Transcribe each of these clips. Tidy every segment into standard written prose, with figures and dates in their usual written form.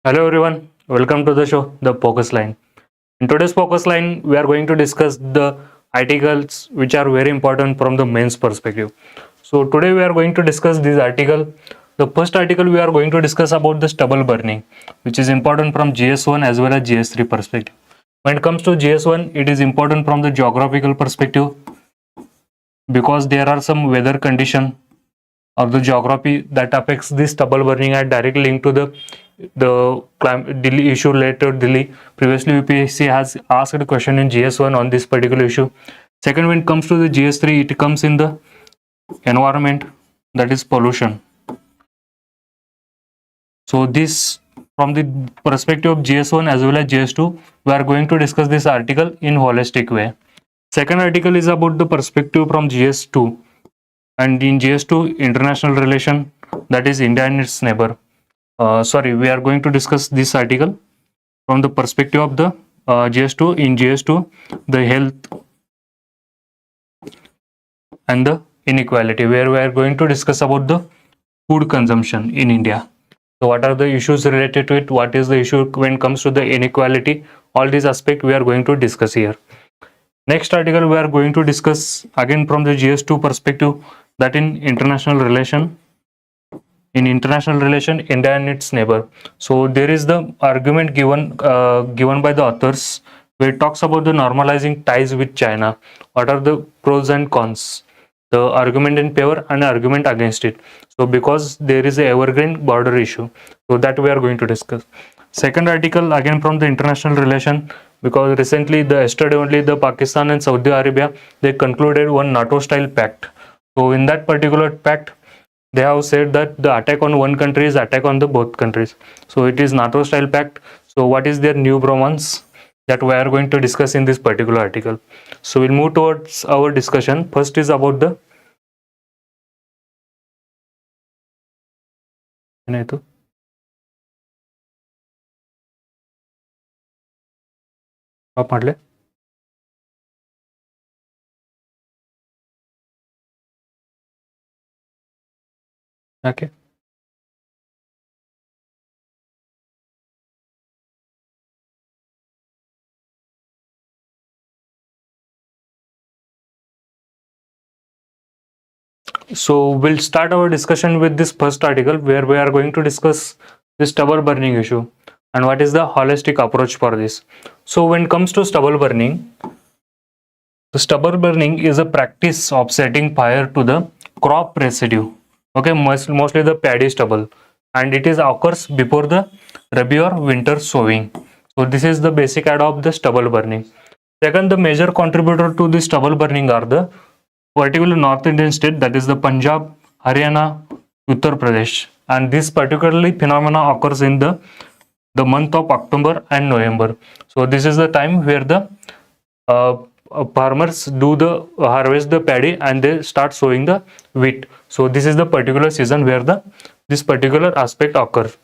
Hello everyone, welcome to the show, The Focus Line. In today's Focus Line, we are going to discuss the articles which are very important from the men's perspective. So today we are going to discuss this article. The first article we are going to discuss about the stubble burning, which is important from GS1 as well as GS3 perspective. When it comes to GS1, it is important from the geographical perspective because there are some weather condition or the geography that affects this stubble burning are directly linked to the climate Delhi issue related to Delhi. Previously, UPSC has asked a question in GS1 on this particular issue. Second, when it comes to the GS3, it comes in the environment, that is pollution. So this, from the perspective of GS1 as well as GS2, we are going to discuss this article in holistic way. Second article is about the perspective from GS2, and in GS2 international relation, that is India and its neighbor. We are going to discuss this article from the perspective of the GS2. In GS2, the health and the inequality, where we are going to discuss about the food consumption in India. So what are the issues related to it? What is the issue when it comes to the inequality? All these aspects we are going to discuss here. Next article we are going to discuss again from the GS2 perspective, that in international relation, India and its neighbor. So there is the argument given by the authors where it talks about the normalizing ties with China. What are the pros and cons? The argument in favor and argument against it. So because there is a evergreen border issue, so that we are going to discuss. Second article again from the international relation, because recently yesterday only the Pakistan and Saudi Arabia, they concluded one NATO style pact. So in that particular pact, they have said that the attack on one country is attack on the both countries. So it is NATO style pact. So what is their new bromance? That we are going to discuss in this particular article. So we'll move towards our discussion. First is about the okay. So we'll start our discussion with this first article where we are going to discuss the stubble burning issue and what is the holistic approach for this. So when it comes to stubble burning, the stubble burning is a practice of setting fire to the crop residue. Okay, mostly the paddy stubble, and it is occurs before the rabi or winter sowing. So this is the basic idea of the stubble burning. Second, the major contributor to the stubble burning are the particular North Indian state, that is the Punjab, Haryana, Uttar Pradesh, and this particularly phenomena occurs in the month of October and November. So this is the time where the farmers do the harvest the paddy and they start sowing the wheat. So this is the particular season where this particular aspect occurs.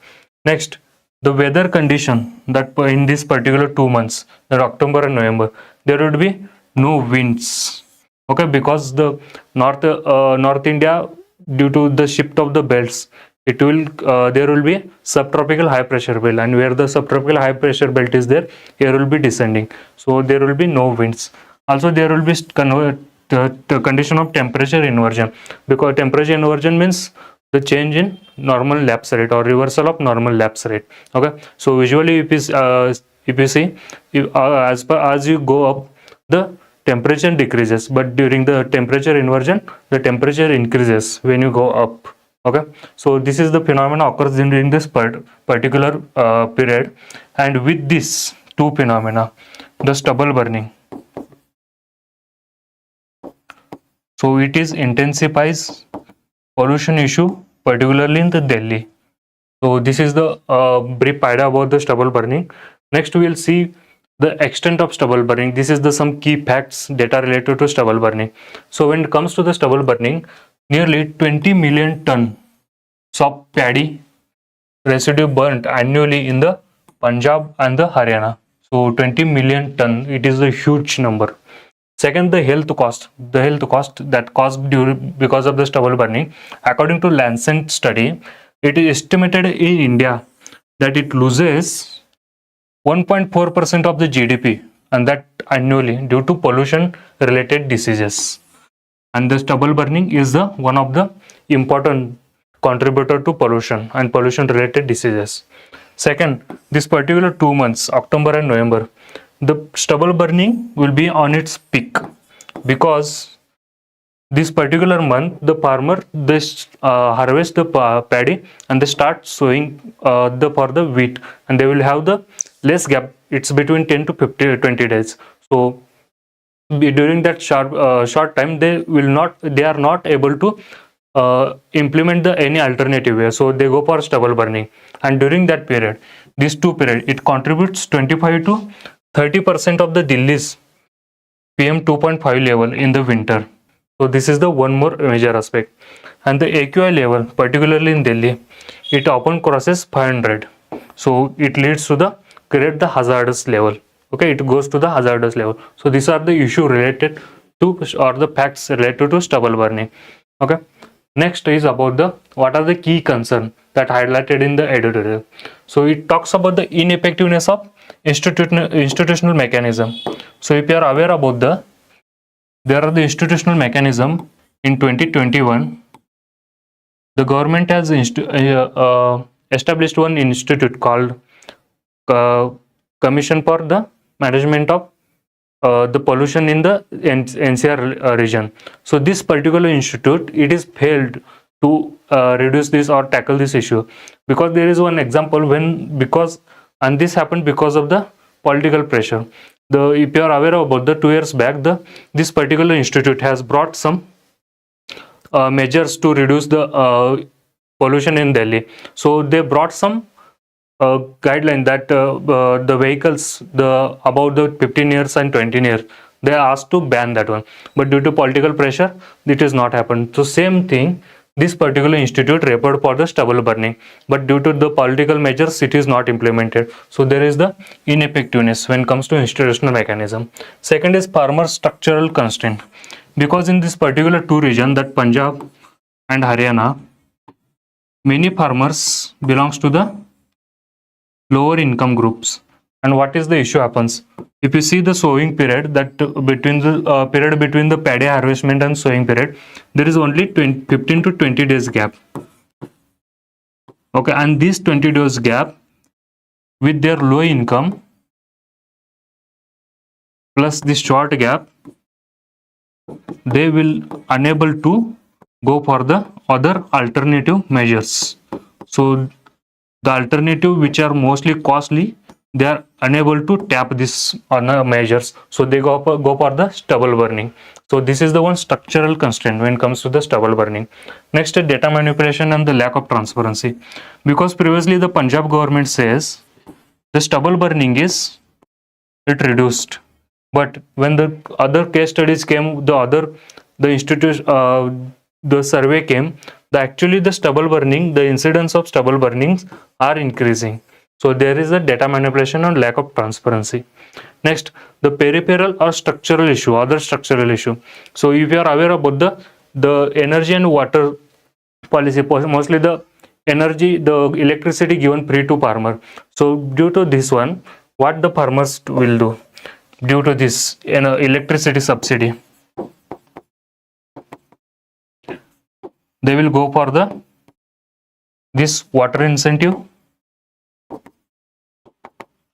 Next, the weather condition that in this particular 2 months, that October and November, there would be no winds. Okay, because the North India, due to the shift of the belts, it will there will be subtropical high pressure belt, and where the subtropical high pressure belt is there, air will be descending, so there will be no winds. Also there will be the condition of temperature inversion, because temperature inversion means the change in normal lapse rate or reversal of normal lapse rate. Okay, so usually if you see, as you go up, the temperature decreases, but during the temperature inversion, the temperature increases when you go up. Okay, so this is the phenomena occurs during this particular period, and with these two phenomena, the stubble burning, so it is intensifies pollution issue, particularly in the Delhi. So this is the brief idea about the stubble burning. Next we will see the extent of stubble burning. This is the some key facts data related to stubble burning. So when it comes to the stubble burning, nearly 20 million tons of paddy residue burnt annually in the Punjab and the Haryana. So 20 million ton, it is a huge number. Second, the health cost that caused because of the stubble burning. According to Lancet study, it is estimated in India that it loses 1.4% of the GDP, and that annually due to pollution related diseases. And the stubble burning is the one of the important contributor to pollution and pollution related diseases. Second, this particular 2 months, October and November, the stubble burning will be on its peak, because this particular month the farmer they harvest the paddy and they start sowing the for the wheat, and they will have the less gap. It's between 10 to 50 20 days. So during that short time they are not able to implement the any alternative way, so they go for stubble burning. And during that period, these two period, it contributes 25 to 30% of the Delhi's PM 2.5 level in the winter. So this is the one more major aspect. And the AQI level, particularly in Delhi, it often crosses 500. So it leads to the create the hazardous level. Okay, it goes to the hazardous level. So these are the issue related to, or the facts related to stubble burning. Okay. Next is about the what are the key concerns that highlighted in the editorial. So it talks about the ineffectiveness of institutional mechanism. So if you are aware about there are the institutional mechanism in 2021. The government has established one institute called Commission for the Management of the pollution in the NCR region. So this particular institute, it is failed to reduce this or tackle this issue, because there is one example when and this happened because of the political pressure. If you are aware about the 2 years back, this particular institute has brought some measures to reduce the pollution in Delhi. So they brought some guideline that the vehicles about the 15 years and 20 years, they are asked to ban that one, but due to political pressure it has not happened. So same thing, this particular institute referred for the stubble burning, but due to the political measures it is not implemented. So there is the ineffectiveness when it comes to institutional mechanism. Second is farmer structural constraint, because in this particular two region, that Punjab and Haryana, many farmers belongs to the lower income groups. And what is the issue happens? If you see the sowing period, that between the period between the paddy harvestment and sowing period, there is only 15 to 20 days gap. Okay, and this 20 days gap, with their low income plus this short gap, they will unable to go for the other alternative measures. So the alternative which are mostly costly, they are unable to tap this other measures, so they go for the stubble burning. So this is the one structural constraint when it comes to the stubble burning. Next, data manipulation and the lack of transparency, because previously the Punjab government says the stubble burning is it reduced, but when the other case studies came, the institute the survey came, actually the stubble burning, the incidence of stubble burnings are increasing. So there is a data manipulation and lack of transparency. Next, the peripheral or structural issue, other structural issue. So if you are aware about the energy and water policy, mostly the energy, the electricity given free to farmer. So due to this one, what the farmers will do due to this electricity subsidy, they will go for this water incentive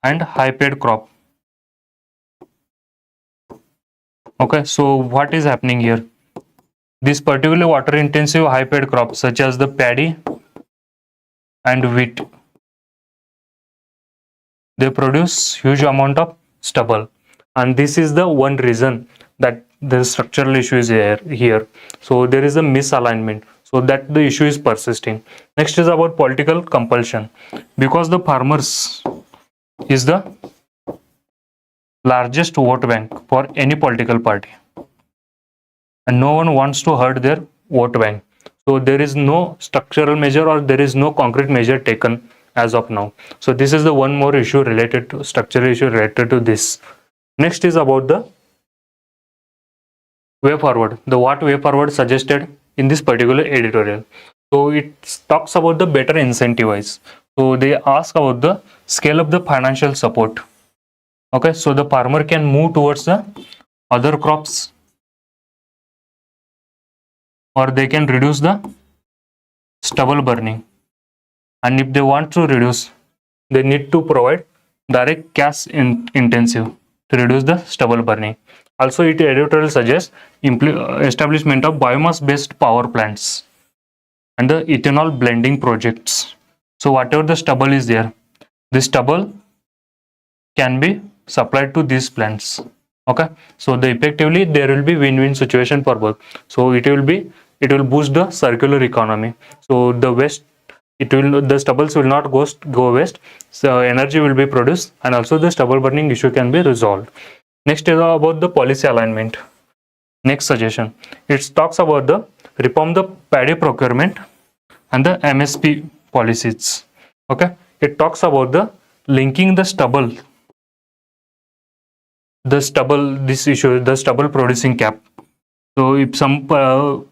and high paid crop. Okay, so what is happening here? This particular water intensive high paid crops such as the paddy and wheat, they produce huge amount of stubble, and this is the one reason that the structural issue is here. So there is a misalignment, so that the issue is persisting. Next is about political compulsion, because the farmers is the largest vote bank for any political party, and no one wants to hurt their vote bank. So there is no structural measure or there is no concrete measure taken as of now. So this is the one more issue related to structural issue related to this. Next is about the way forward, the what way forward suggested in this particular editorial. So it talks about the better incentivize. So they ask about the scale of the financial support. Okay, so the farmer can move towards the other crops, or they can reduce the stubble burning. And if they want to reduce, they need to provide direct gas intensive to reduce the stubble burning. Also, it editorial suggests establishment of biomass based power plants and the ethanol blending projects. So whatever the stubble is there, this stubble can be supplied to these plants. Okay, so the effectively there will be win-win situation for both. So it will boost the circular economy. So the waste, the stubbles will not go waste. So energy will be produced, and also the stubble burning issue can be resolved. Next is about the policy alignment. Next suggestion, it talks about the reform the paddy procurement and the MSP policies. Okay, it talks about the linking the stubble this issue, the stubble producing cap. So if some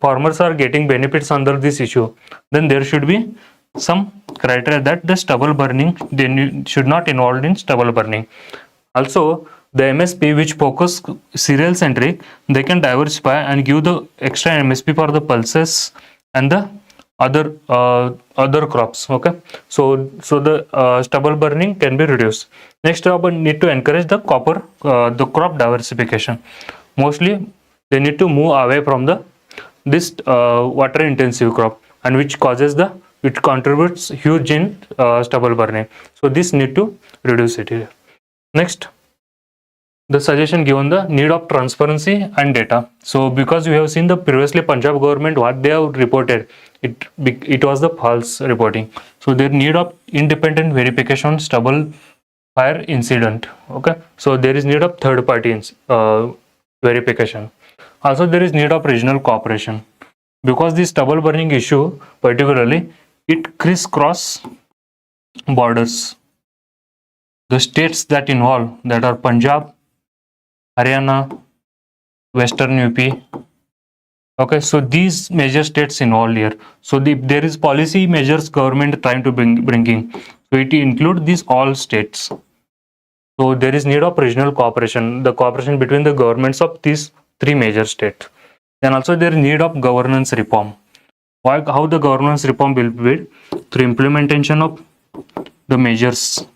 farmers are getting benefits under this issue, then there should be some criteria that the stubble burning, they should not involved in stubble burning. Also, the MSP which focus cereal centric, they can diversify and give the extra MSP for the pulses and the other crops. Okay, so the stubble burning can be reduced. Next, we need to encourage the crop diversification. Mostly they need to move away from this water intensive crop, and which contributes huge in stubble burning. So this need to reduce it here. Next, the suggestion given the need of transparency and data. So because we have seen the previously Punjab government, what they have reported, it was the false reporting. So there need of independent verification on stubble fire incident. Okay, so there is need of third party verification. Also there is need of regional cooperation, because the stubble burning issue particularly, it crisscross borders. The states that involve, that are Punjab, Haryana, Western UP. Okay, so these major states involved here. So there is policy measures government trying to bringing. So it include these all states. So there is need of regional cooperation, the cooperation between the governments of these three major states. Then also there is need of governance reform. How the governance reform will be? Through implementation of the measures,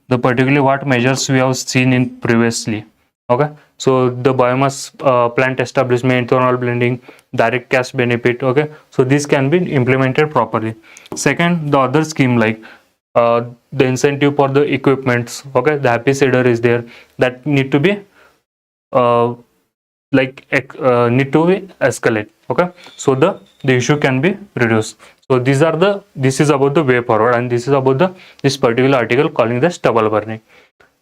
the particularly what measures we have seen in previously. Okay, so the biomass plant establishment, ethanol blending, direct cash benefit. Okay, so this can be implemented properly. Second, the other scheme like the incentive for the equipments. Okay, the happy seeder is there, that need to be need to be escalate. Okay, so the issue can be reduced. So this is about the way forward, and this is about this particular article calling the stubble burning.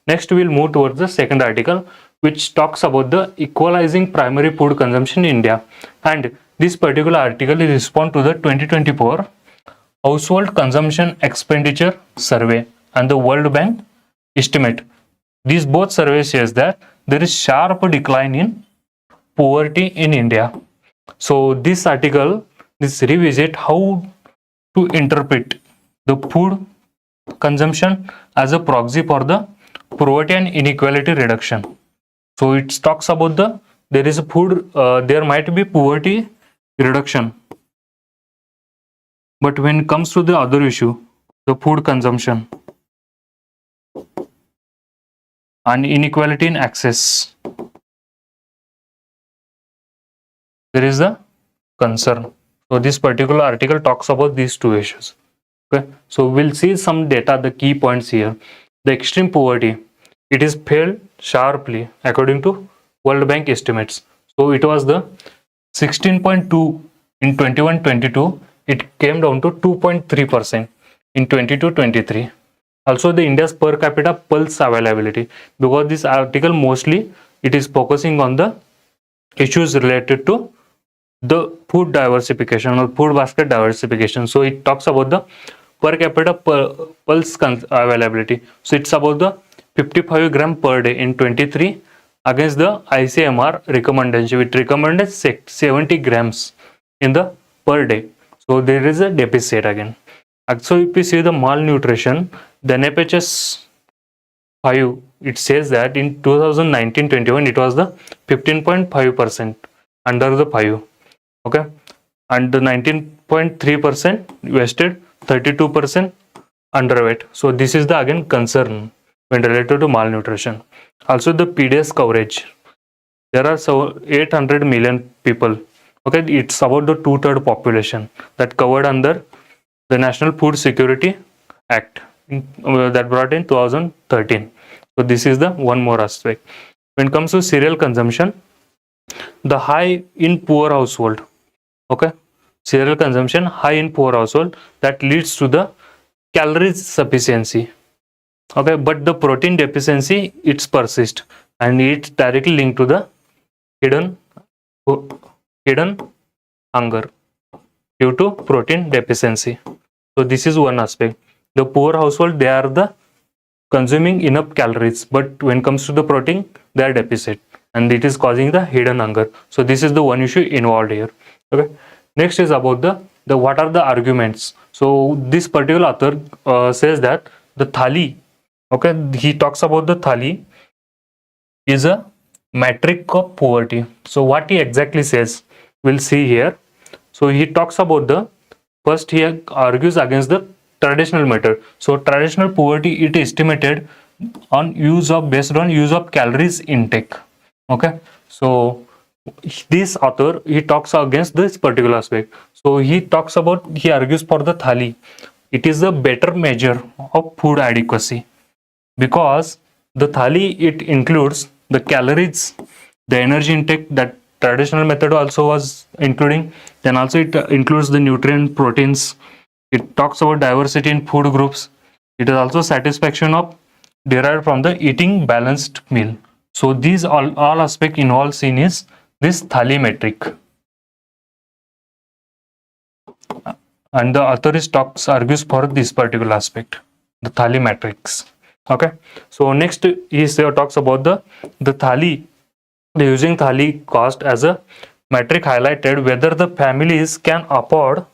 Next we will move towards the second article, which talks about the equalizing primary food consumption in India. And this particular article is respond to the 2024 Household Consumption Expenditure Survey and the World Bank estimate. These both surveys says that there is sharp decline in poverty in India. So this article, this revisit how to interpret the food consumption as a proxy for the poverty and inequality reduction. So it talks about there is a food, there might be poverty reduction, but when it comes to the other issue, the food consumption and inequality in access, there is a concern. So this particular article talks about these two issues. Okay, so we'll see some data, the key points here. The extreme poverty, it is fell sharply according to World Bank estimates. So it was the 16.2 in 21-22, it came down to 2.3% in 22-23. Also the India's per capita pulse availability, because this article mostly it is focusing on the issues related to the food diversification or food basket diversification. So it talks about the per capita pulse availability. So it's about the 55 gram per day in 23 against the ICMR recommendation, which recommended 70 grams in the per day. So there is a deficit again. So if you see the malnutrition, then NFHS 5, it says that in 2019-21 it was the 15.5% under the 5, okay, and the 19.3% wasted, 32% underweight. So this is the again concern when related to malnutrition. Also the PDS coverage, there are so 800 million people, okay, it's about the 2/3 population that covered under the National Food Security Act that brought in 2013. So this is the one more aspect. When it comes to cereal consumption, the high in poor household, okay, cereal consumption high in poor household, that leads to the calories sufficiency, okay, but the protein deficiency it's persist, and it's directly linked to the hidden hidden hunger due to protein deficiency. So this is one aspect. The poor household, they are the consuming enough calories, but when it comes to the protein, they are deficit, and it is causing the hidden hunger. So this is the one issue involved here. Okay. Next is about the what are the arguments. So this particular author says that the thali, okay, he talks about the thali is a metric of poverty. So what he exactly says, we'll see here. So he talks about the first, he argues against the traditional method. So traditional poverty, it is estimated on use of, based on use of calories intake. Okay, so this author, he talks against this particular aspect. So he talks about, he argues for the thali. It is a better measure of food adequacy, because the thali, it includes the calories, the energy intake that traditional method also was including, then also it includes the nutrient, proteins. It talks about diversity in food groups. It is also satisfaction of derived from the eating balanced meal. So these all aspect involved in is this thali metric, and the author is argues for this particular aspect, the thali metrics. Okay, so next he talks about the thali. The using thali cost as a metric highlighted whether the families can afford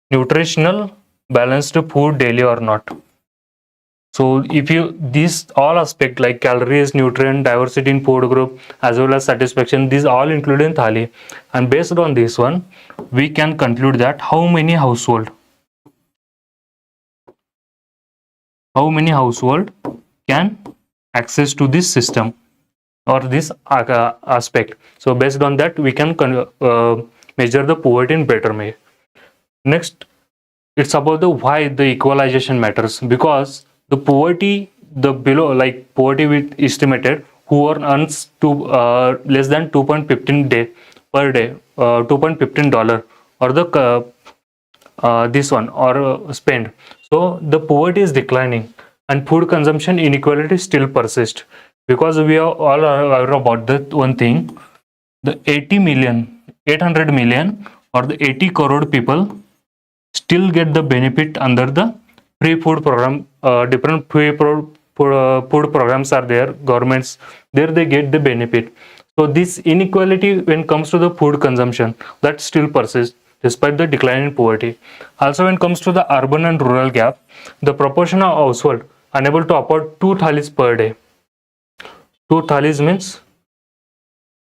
nutritional balanced food daily or not. So if you, these all aspect like calories, nutrient, diversity in food group, as well as satisfaction, these all included in thali, and based on this one we can conclude that how many household can access to this system or this aspect. So based on that we can measure the poverty in better way. Next, it's about the why the equalization matters, because the poverty, the below, like poverty with estimated who earns less than 2.15 day per day, $2.15 or the this one or spend. So the poverty is declining and food consumption inequality still persists, because we are all aware about that one thing, the 800 million or the 80 crore people still get the benefit under the free food program. Different free food programs are there, governments, there they get the benefit. So this inequality when it comes to the food consumption, that still persists despite the decline in poverty. Also when it comes to the urban and rural gap, the proportion of household unable to afford 2 thalis per day. 2 thalis means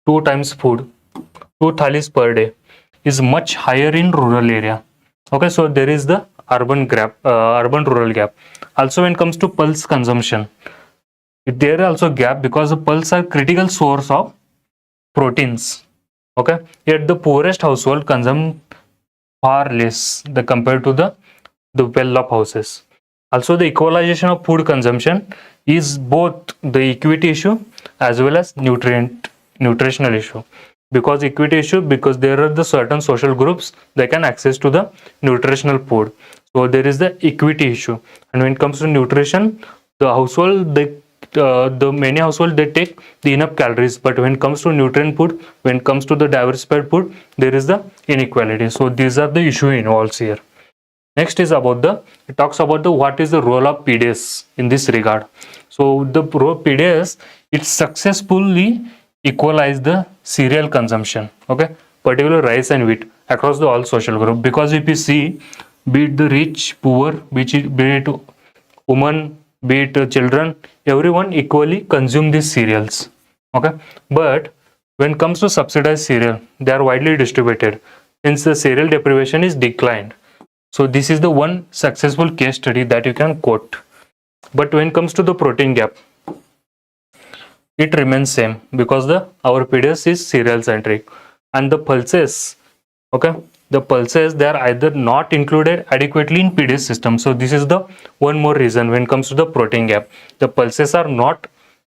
2 times food. 2 thalis per day is much higher in rural area. Okay, so there is the urban rural gap. Also when it comes to pulse consumption, there is also gap because the pulse are critical source of proteins. Okay, yet the poorest household consume far less compared to the well-off houses. Also the equalization of food consumption is both the equity issue as well as nutritional issue. Because equity issue, because there are the certain social groups they can access to the nutritional food, so there is the equity issue. And when it comes to nutrition, the household, the many household they take the enough calories, but when it comes to nutrient food, when it comes to the diversified food, there is the inequality. So these are the issue involved here. Next is about it talks about the what is the role of PDS in this regard. So the PDS, it successfully equalize the cereal consumption, okay, particularly rice and wheat across the all social group. Because if you see be it the rich, poor, be it women, be it children, everyone equally consume these cereals. Okay, but when it comes to subsidized cereal, they are widely distributed. Hence, the cereal deprivation is declined. So this is the one successful case study that you can quote. But when it comes to the protein gap, it remains same because our PDS is cereal centric, and the pulses, okay, the pulses, they are either not included adequately in PDS system. So this is the one more reason when it comes to the protein gap. The pulses are not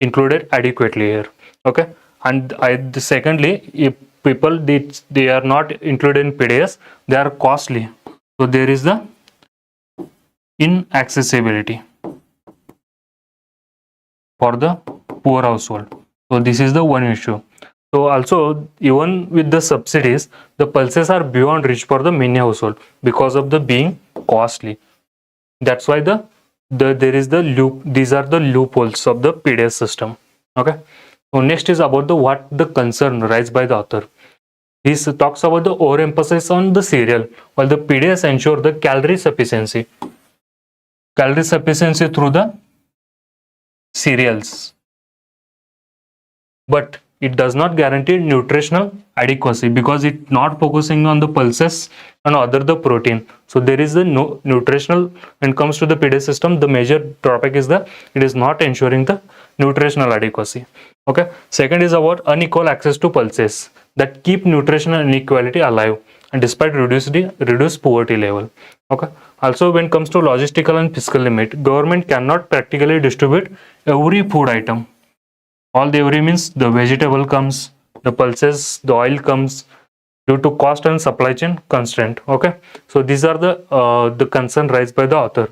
included adequately here. Okay, and secondly, if people they are not included in PDS, they are costly. So there is the inaccessibility for the poor household. So this is the one issue. So also, even with the subsidies, the pulses are beyond reach for the many household because of the being costly. That's why there is the loop. These are the loopholes of the PDS system. Okay. So next is about the what the concern raised by the author. He talks about the overemphasis on the cereal, while the PDS ensure the calorie sufficiency. Calorie sufficiency through the cereals, but it does not guarantee nutritional adequacy because it's not focusing on the pulses and other the protein. So there is the no nutritional when it comes to the PDS system. The major drawback is that it is not ensuring the nutritional adequacy. Okay. Second is about unequal access to pulses that keep nutritional inequality alive and despite reduced poverty level. Okay. Also, when it comes to logistical and fiscal limit, government cannot practically distribute every food item. All the every means the vegetable comes, the pulses, the oil comes due to cost and supply chain constraint. Okay, so these are the concern raised by the author.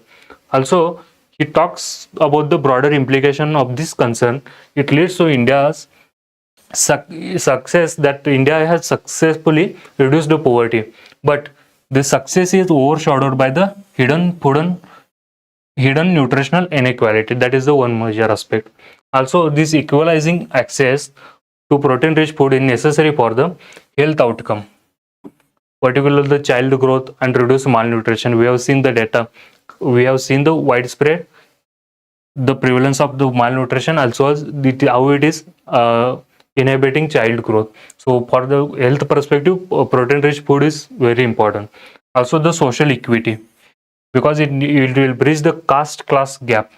Also, he talks about the broader implication of this concern. It leads to India's success, that India has successfully reduced the poverty, but the success is overshadowed by the hidden nutritional inequality. That is the one major aspect. Also, this equalizing access to protein rich food is necessary for the health outcome, particularly the child growth and reduce malnutrition. We have seen the data, we have seen the widespread the prevalence of the malnutrition, also as how it is inhibiting child growth. So for the health perspective, protein rich food is very important. Also the social equity, because it will bridge the caste class gap,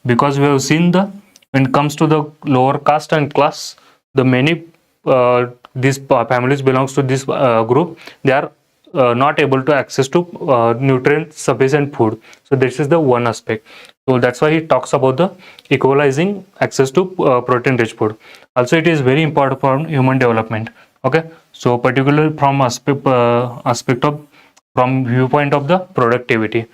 because we have seen the when it comes to the lower caste and class, the many these families belongs to this group, they are not able to access to nutrient sufficient food. So this is the one aspect. So that's why he talks about the equalizing access to protein rich food. Also it is very important for human development. Okay, so particularly from aspect of from viewpoint of the productivity.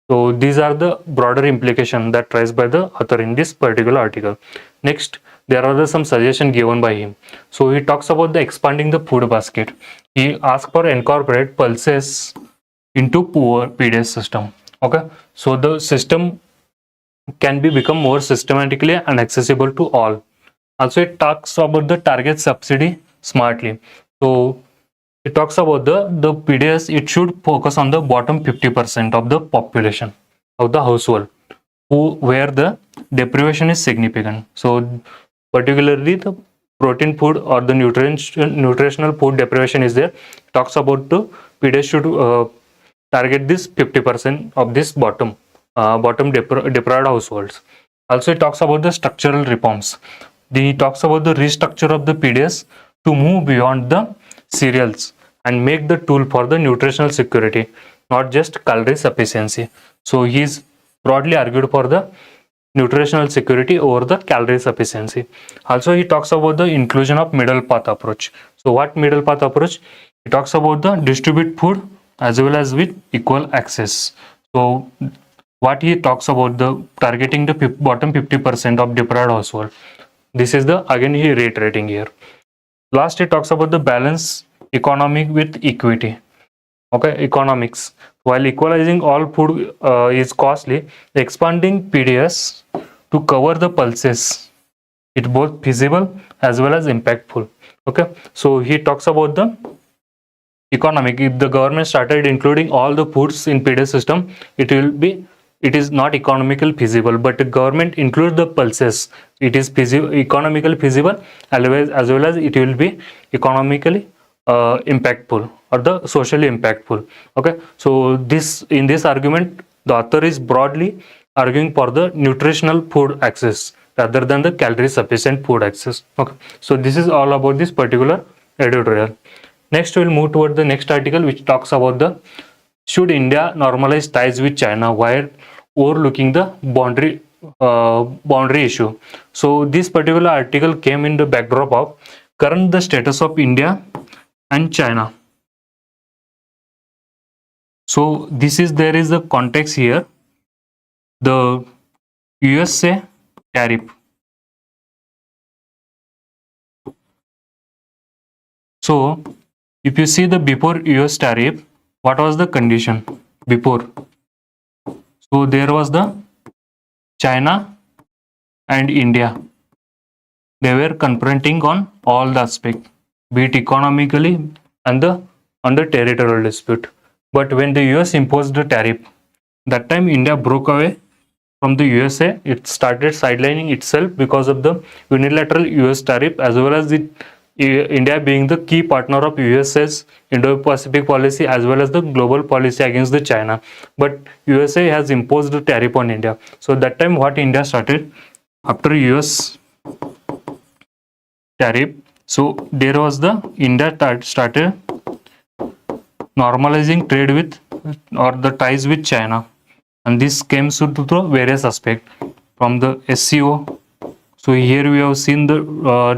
So these are the broader implications that raised by the author in this particular article. Next, there are some suggestions given by him. So he talks about the expanding the food basket. He asks for incorporate pulses into poor PDS system. Okay, so the system can be become more systematically and accessible to all. Also, it talks about the target subsidy smartly. So it talks about the PDS, it should focus on the bottom 50% of the population of the household where the deprivation is significant. So particularly the protein food or the nutritional food deprivation is there. It talks about the PDS should target this 50% of this bottom deprived households. Also it talks about the structural reforms. He talks about the restructure of the PDS to move beyond the cereals and make the tool for the nutritional security, not just calorie sufficiency. So he is broadly argued for the nutritional security over the calorie sufficiency. Also he talks about the inclusion of middle path approach. So what middle path approach? He talks about the distribute food as well as with equal access. So what he talks about the targeting the bottom 50% of deprived household. This is the again he reiterating here. Last he talks about the balance economic with equity. Okay, economics. While equalizing all food is costly, the expanding PDS to cover the pulses, it both feasible as well as impactful. Okay, so he talks about the economic. If the government started including all the foods in PD system, it is not economical feasible. But the government includes the pulses, it is economically feasible, as well as it will be economically impactful or the socially impactful. Okay, so this in this argument, the author is broadly arguing for the nutritional food access rather than the calorie sufficient food access. Okay, so this is all about this particular editorial. Next, we'll move toward the next article, which talks about the should India normalize ties with China while overlooking the boundary issue. So this particular article came in the backdrop of current the status of India and China. So there is a context here. The USA tariff. So if you see the before US tariff, what was the condition before? So there was the China and India. They were confronting on all the aspects, be it economically and on the territorial dispute. But when the US imposed the tariff, that time India broke away from the USA. It started sidelining itself because of the unilateral US tariff, as well as India being the key partner of US's Indo-Pacific policy as well as the global policy against the China. But USA has imposed the tariff on India. So that time what India started after US tariff, so there was the India started normalizing trade with or the ties with China, and this came to the various aspects from the SCO. So here we have seen the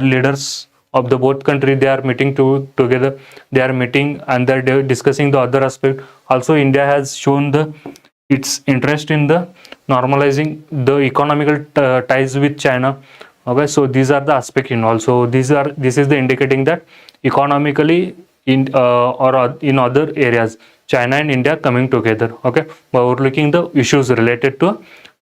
leaders of the both country, they are meeting together, they are meeting and they're discussing the other aspect. Also India has shown its interest in the normalizing the economical ties with China. Okay, so these are the aspects involved. So this is the indicating that economically in other areas China and India coming together. Okay, but we're looking the issues related to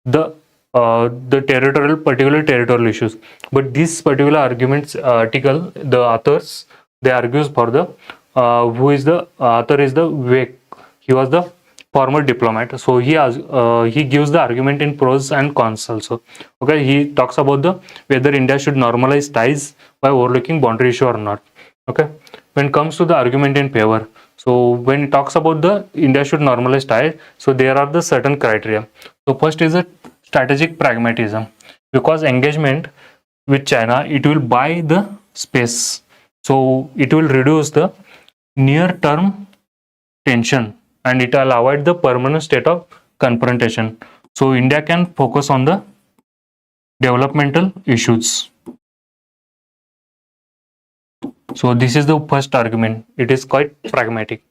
the particular territorial issues. But this particular arguments article, the authors, they argues for the who is the author is the Vivek. He was the former diplomat. So he gives the argument in pros and cons also. Okay, he talks about the whether India should normalize ties by overlooking boundary issue or not. Okay, when it comes to the argument in favor, so when it talks about the India should normalize ties, so there are the certain criteria. So first is a strategic pragmatism, because engagement with China, it will buy the space, so it will reduce the near term tension and it will avoid the permanent state of confrontation. So India can focus on the developmental issues. So this is the first argument. It is quite pragmatic.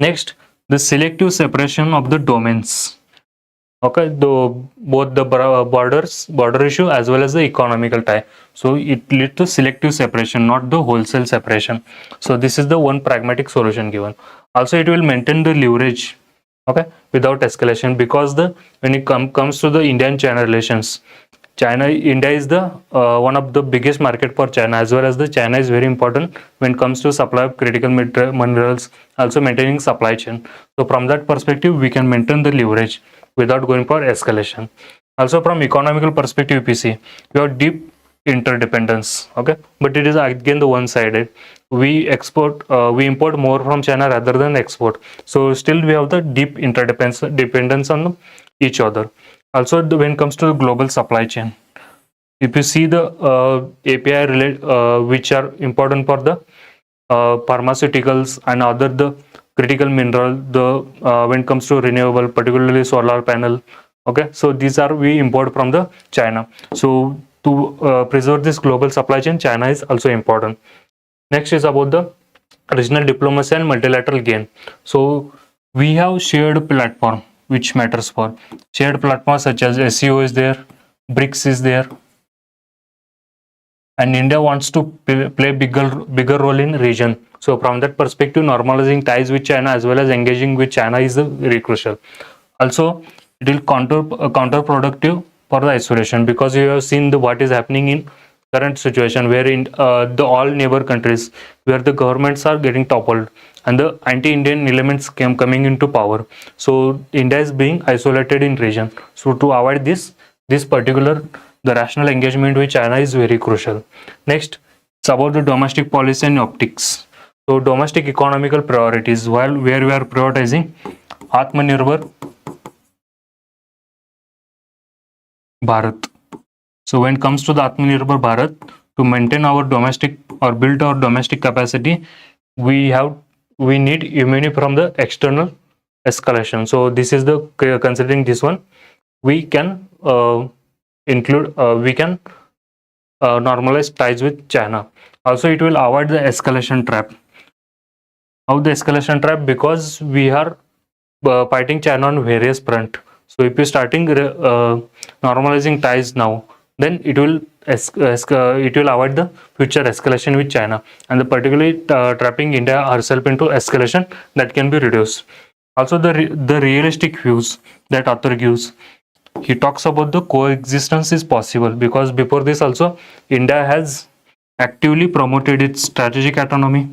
Next, the selective separation of the domains. Okay, both the border issue as well as the economical tie. So it leads to selective separation, not the wholesale separation. So this is the one pragmatic solution given. Also, it will maintain the leverage, okay, without escalation, because when it comes to the Indian-China relations, India is the one of the biggest market for China, as well as the China is very important when it comes to supply of critical minerals, also maintaining supply chain. So from that perspective, we can maintain the leverage without going for escalation. Also from economical perspective, we see we have deep interdependence, okay, but it is again the one-sided. We import more from China rather than export. So still we have the deep interdependence on each other. Also, when it comes to the global supply chain, if you see the API which are important for the pharmaceuticals and other the critical mineral, when it comes to renewable, particularly solar panel, okay, so these are we import from the China. So to preserve this global supply chain, China is also important. Next is about the regional diplomacy and multilateral gain. So we have shared platform which matters for shared platforms such as SEO is there, BRICS is there, and India wants to play bigger role in region. So from that perspective, normalizing ties with China as well as engaging with China is very crucial. Also, it will counterproductive for the isolation, because you have seen what is happening in current situation where in the all neighbor countries where the governments are getting toppled and the anti-Indian elements coming into power. So India is being isolated in region. So to avoid this particular, the rational engagement with China is very crucial. Next, it's about the domestic policy and optics. So domestic economical priorities, while where we are prioritizing Atmanirbhar Bharat. So when it comes to the Atmanirbhar Bharat, to maintain our domestic or build our domestic capacity, we need immunity from the external escalation. So this is the considering this one, we can we can normalize ties with China. Also, it will avoid the escalation trap. How the escalation trap? Because we are fighting China on various front. So if you're starting normalizing ties now, then it will avoid the future escalation with China, and the particularly trapping India herself into escalation that can be reduced. Also, the realistic views that author gives, he talks about the coexistence is possible, because before this also India has actively promoted its strategic autonomy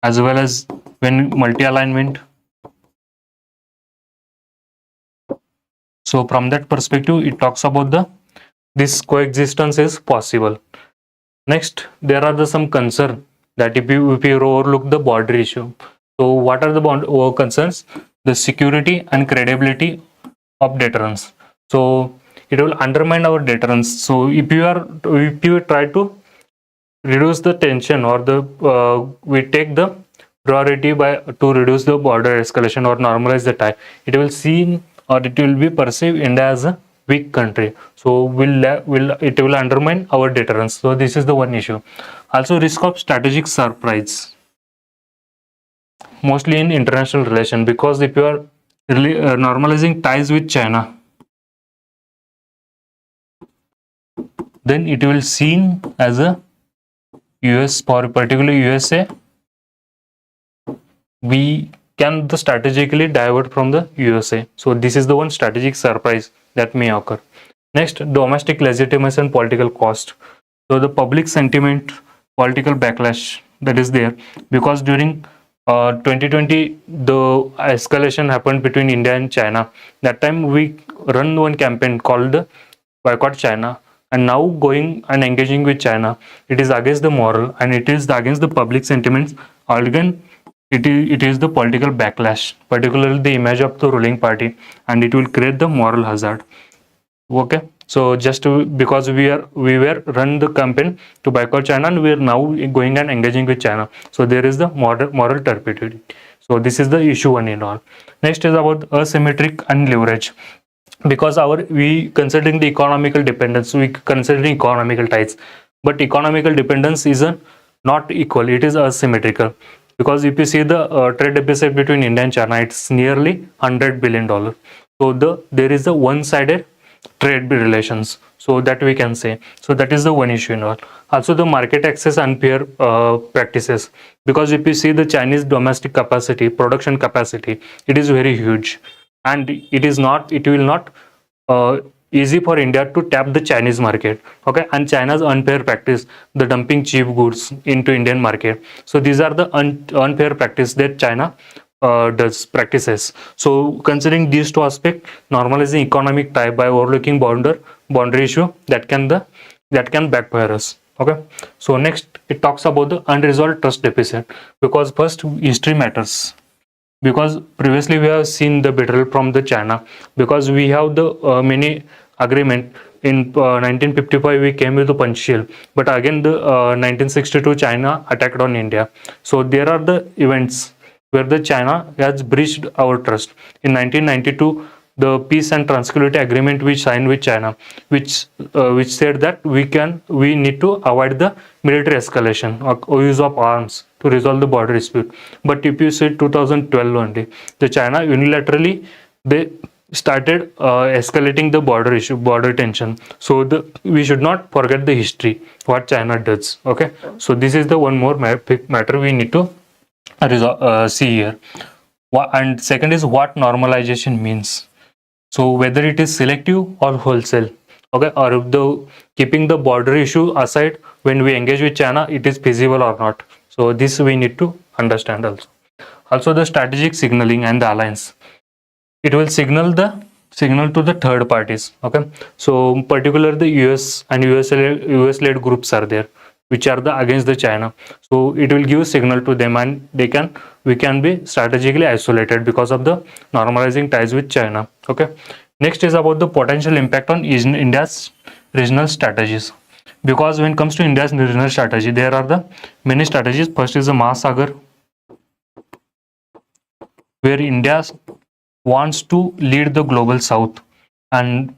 as well as when multi-alignment. So from that perspective, it talks about the this coexistence is possible. Next, there are some concern that if you overlook the border issue. So what are the concerns? The security and credibility of deterrence. So it will undermine our deterrence. So if you try to reduce the tension, or the we take the priority by to reduce the border escalation or normalize the tie, it will seen or it will be perceived India as a weak country. So it will undermine our deterrence. So this is the one issue. Also, risk of strategic surprise, mostly in international relation, because if you are really normalizing ties with China, then it will seen as a US, for particularly USA, we can strategically divert from the USA. So this is the one strategic surprise that may occur. Next, domestic legitimacy and political cost. So the public sentiment, political backlash that is there, because during 2020 the escalation happened between India and China. That time we run one campaign called boycott China, and now going and engaging with China, it is against the moral and it is against the public sentiments. Again, it is the political backlash, particularly the image of the ruling party, and it will create the moral hazard. Okay, so just because we were run the campaign to boycott China, and we are now going and engaging with China, so there is the moral turpitude. So this is the issue one in all. Next is about asymmetric and leverage, because we considering the economical dependence, we considering economical ties, but economical dependence is not equal, it is asymmetrical. Because if you see the trade deficit between India and China, it's nearly $100 billion. So there is a one-sided trade relations, so that we can say. So that is the one issue in all. Also, the market access unfair practices, because if you see the Chinese domestic capacity, production capacity, it is very huge, and it will not easy for India to tap the Chinese market. Okay, and China's unfair practice, the dumping cheap goods into Indian market. So these are the unfair practice that China does practices. So considering these two aspects, normalizing economic tie by overlooking boundary issue, that can backfire us. Okay, so next it talks about the unresolved trust deficit, because first history matters, because previously we have seen the betrayal from the China, because we have the many agreement in 1955 we came with the Panchsheel, but again the 1962 China attacked on India. So there are the events where the China has breached our trust. In 1992, the peace and tranquility agreement we signed with China, which said that we need to avoid the military escalation or use of arms to resolve the border dispute. But if you see 2012 only, the China unilaterally they started escalating the border tension. So we should not forget the history what China does. Okay, so this is the one more matter we need to see here. And second is what normalization means. So whether it is selective or wholesale, okay, or if the keeping the border issue aside, when we engage with China, it is feasible or not. So this we need to understand also. Also the strategic signaling and the alliance. It will signal to the third parties. Okay, so particular the US and US led groups are there, which are the against the China. So it will give signal to them, and we can be strategically isolated because of the normalizing ties with China. Okay. Next is about the potential impact on India's regional strategies. Because when it comes to India's regional strategy, there are the many strategies. First is the Mahasagar, where India wants to lead the global south, and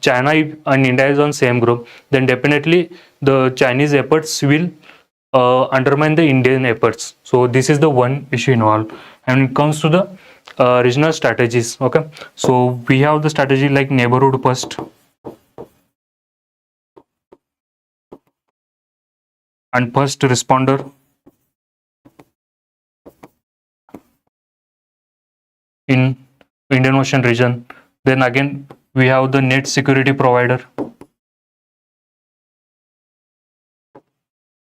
China and India is on same group, then definitely the Chinese efforts will undermine the Indian efforts. So this is the one issue involved. And when it comes to the regional strategies, okay, so we have the strategy like neighborhood first and first responder in Indian Ocean region. Then again we have the net security provider.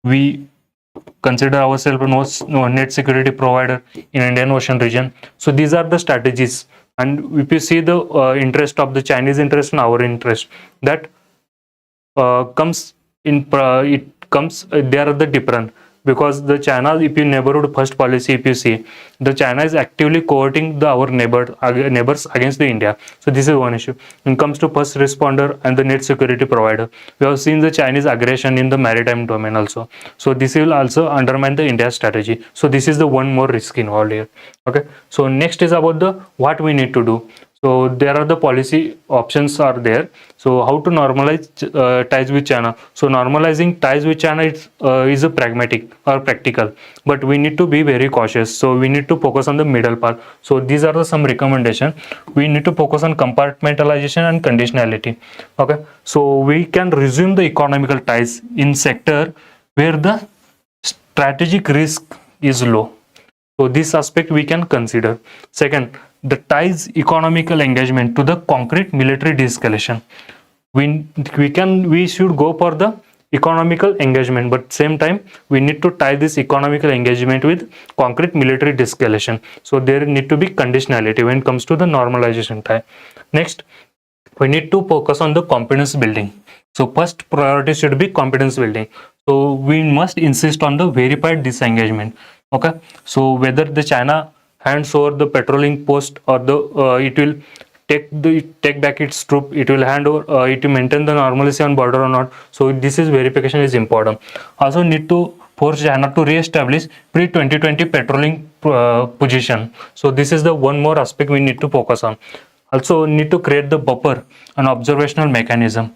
We consider ourselves a net security provider in Indian Ocean region. So these are the strategies. And if you see the interest of the Chinese interest and our interest, that comes in it comes they are the different, because the China, if you neighborhood first policy, if you see, the China is actively courting our neighbors against the India. So this is one issue. When it comes to first responder and the net security provider, we have seen the Chinese aggression in the maritime domain also. So this will also undermine the India strategy. So this is the one more risk involved here. Okay. So next is about the what we need to do. So there are the policy options are there. So how to normalize ties with China? So normalizing ties with China is a pragmatic or practical, but we need to be very cautious. So we need to focus on the middle path. So these are the some recommendation. We need to focus on compartmentalization and conditionality. Okay, so we can resume the economical ties in sector where the strategic risk is low. So this aspect we can consider. Second, the ties economical engagement to the concrete military de-escalation. We should go for the economical engagement, but same time we need to tie this economical engagement with concrete military de-escalation. So there need to be conditionality when it comes to the normalization tie. Next, we need to focus on the competence building. So first priority should be competence building. So we must insist on the verified disengagement. Okay, so whether the China hands over the patrolling post or the it will take back its troop, it will hand over, it will maintain the normalcy on border or not. So this is verification is important. Also need to force China to re-establish pre-2020 patrolling position. So this is the one more aspect we need to focus on. Also need to create the buffer and observational mechanism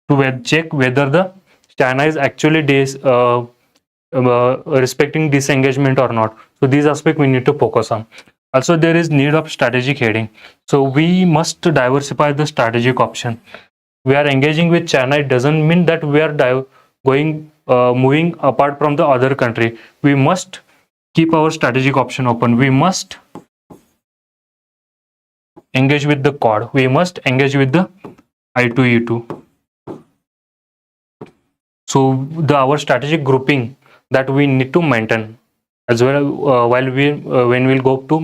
to check whether the China is actually respecting disengagement or not. So these aspects we need to focus on. Also there is need of strategic heading. So we must diversify the strategic option. We are engaging with China, it doesn't mean that we are moving apart from the other country. We must keep our strategic option open. We must engage with the Quad. We must engage with the I2E2. So our strategic grouping that we need to maintain as well while when we'll go to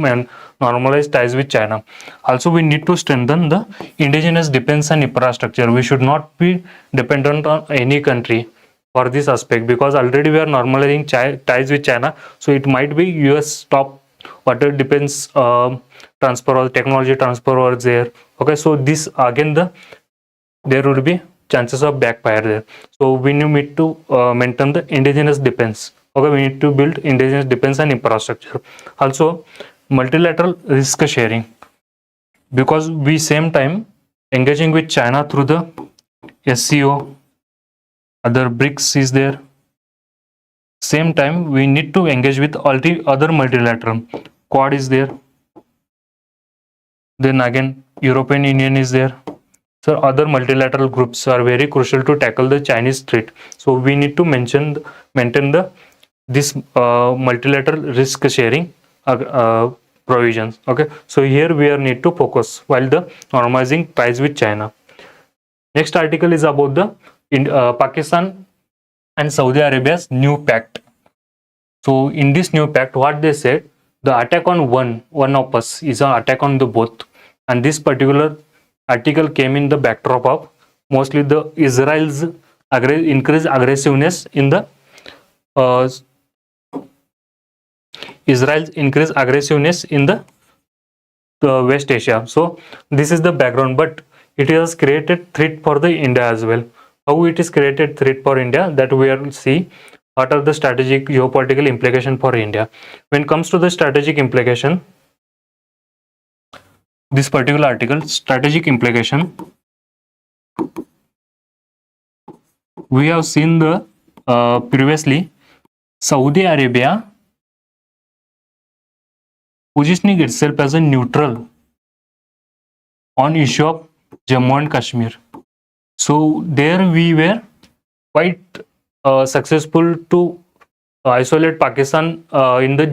normalize ties with China. Also we need to strengthen the indigenous defense and infrastructure. We should not be dependent on any country for this aspect, because already we are normalizing ties with China. So it might be US top water defense transfer or technology transfer over there. Okay, so this again there will be chances of backfire there. So we need to maintain the indigenous defense. Okay, we need to build indigenous defense and infrastructure. Also multilateral risk sharing, because we same time engaging with China through the SCO, other BRICS is there. Same time we need to engage with all the other multilateral. Quad is there. Then again European Union is there. So other multilateral groups are very crucial to tackle the Chinese threat. So we need to maintain this multilateral risk sharing provisions. Okay, so here we are need to focus while the normalizing ties with China. Next article is about the Pakistan and Saudi Arabia's new pact. So in this new pact, what they said, the attack on one of us is an attack on the both, and this particular article came in the backdrop of mostly the Israel's increased aggressiveness in the uh, Israel's increased aggressiveness in the West Asia. So this is the background, but it has created threat for the India as well. How it is created threat for India, that we will see what are the strategic geopolitical implication for India. When it comes to the strategic implication, this particular article, strategic implication, we have seen the previously Saudi Arabia positioning itself as a neutral on issue of Jammu and Kashmir. So there we were quite successful to isolate Pakistan in the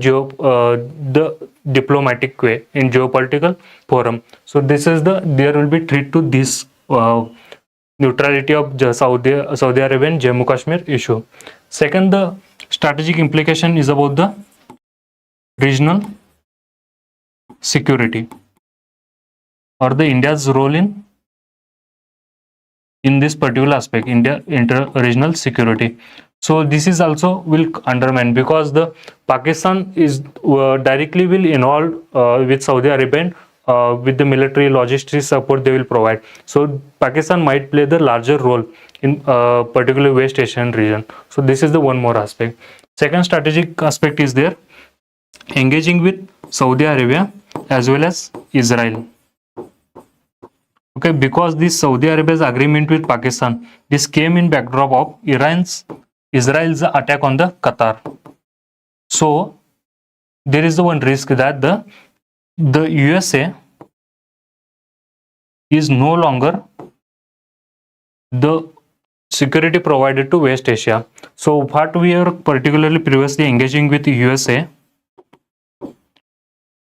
diplomatic way in geopolitical forum. So this is there will be threat to this neutrality of Saudi Arabia and Jammu Kashmir issue. Second, the strategic implication is about the regional security or the India's role in this particular aspect, India inter-regional security. So this is also will undermine, because the Pakistan is directly will involve with Saudi Arabia with the military logistics support they will provide. So Pakistan might play the larger role in particularly West Asian region. So this is the one more aspect. Second strategic aspect is there, engaging with Saudi Arabia as well as Israel. Okay, because this Saudi Arabia's agreement with Pakistan, this came in backdrop of Israel's attack on the Qatar. So there is the one risk that the USA is no longer the security provided to West Asia. So what we are particularly previously engaging with USA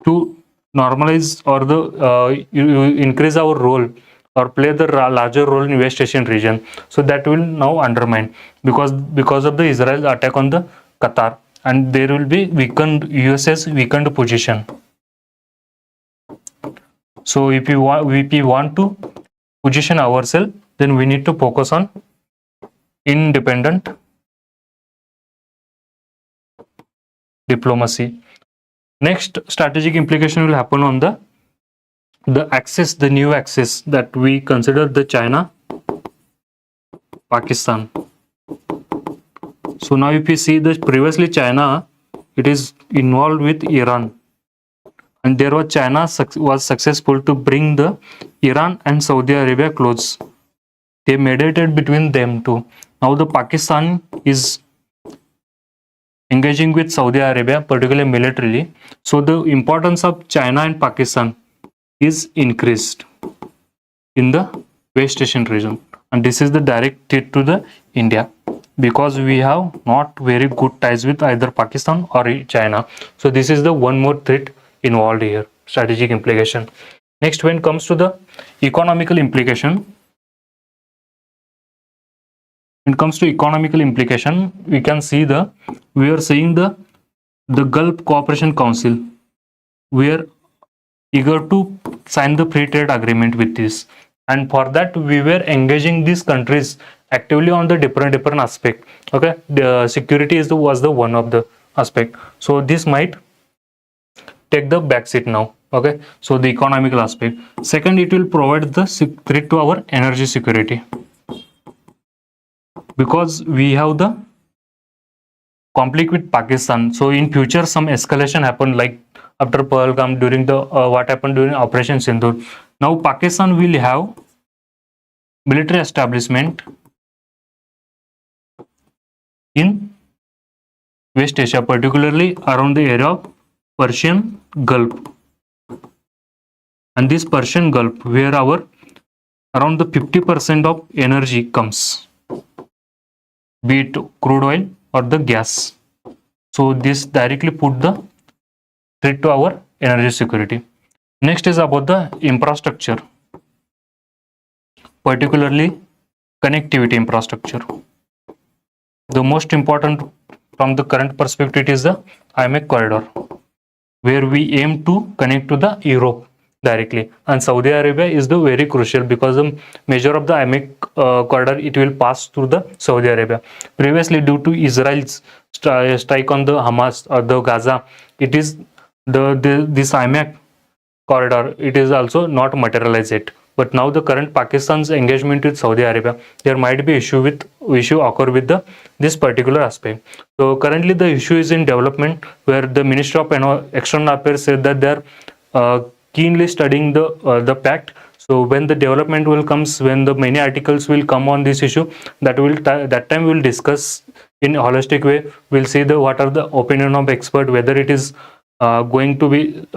to normalize or the increase our role or play the larger role in West Asian region. So that will now undermine because of the Israel attack on the Qatar, and there will be USA's weakened position. So if we want to position ourselves, then we need to focus on independent diplomacy. Next strategic implication will happen on the new axis that we consider the China, Pakistan. So now if you see that previously China, it is involved with Iran, and there was China was successful to bring the Iran and Saudi Arabia close. They mediated between them two. Now the Pakistan is engaging with Saudi Arabia, particularly militarily. So the importance of China and Pakistan is increased in the West Asian region, and this is the direct threat to the India, because we have not very good ties with either Pakistan or China. So this is the one more threat involved here, strategic implication. Next, when it comes to the economical implication, we can see we are seeing the Gulf Cooperation Council. We are eager to sign the free trade agreement with this, and for that we were engaging these countries actively on the different aspect. Okay, the security was the one of the aspect. So this might take the back seat now. Okay, so the economical aspect. Second, it will provide the threat to our energy security, because we have the conflict with Pakistan. So in future some escalation happened, like after Pahalgam, during the what happened during Operation Sindoor. Now Pakistan will have military establishment in West Asia, particularly around the area of Persian Gulf, and this Persian Gulf where around the 50% of energy comes, be it crude oil or the gas. So this directly put the threat to our energy security. Next is about the infrastructure, particularly connectivity infrastructure. The most important from the current perspective is the IMEC corridor, where we aim to connect to the Europe directly, and Saudi Arabia is the very crucial because the measure of the IMEC corridor, it will pass through the Saudi Arabia. Previously, due to Israel's strike on the Hamas or the Gaza, it is this IMEC corridor, it is also not materialized yet. But now the current Pakistan's engagement with Saudi Arabia, there might be issue occur with this particular aspect. So currently the issue is in development, where the Ministry of External Affairs said that they are keenly studying the pact. So when the development will comes, when the many articles will come on this issue, that time we will discuss in a holistic way. We'll see what are the opinion of expert, whether it is going to be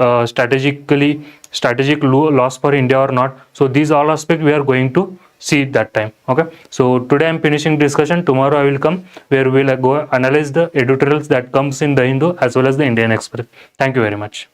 strategic loss for India or not. So these all aspects we are going to see that time. Okay, so today I'm finishing discussion. Tomorrow I will come where we'll go analyze the editorials that comes in the Hindu as well as the Indian Express. Thank you very much.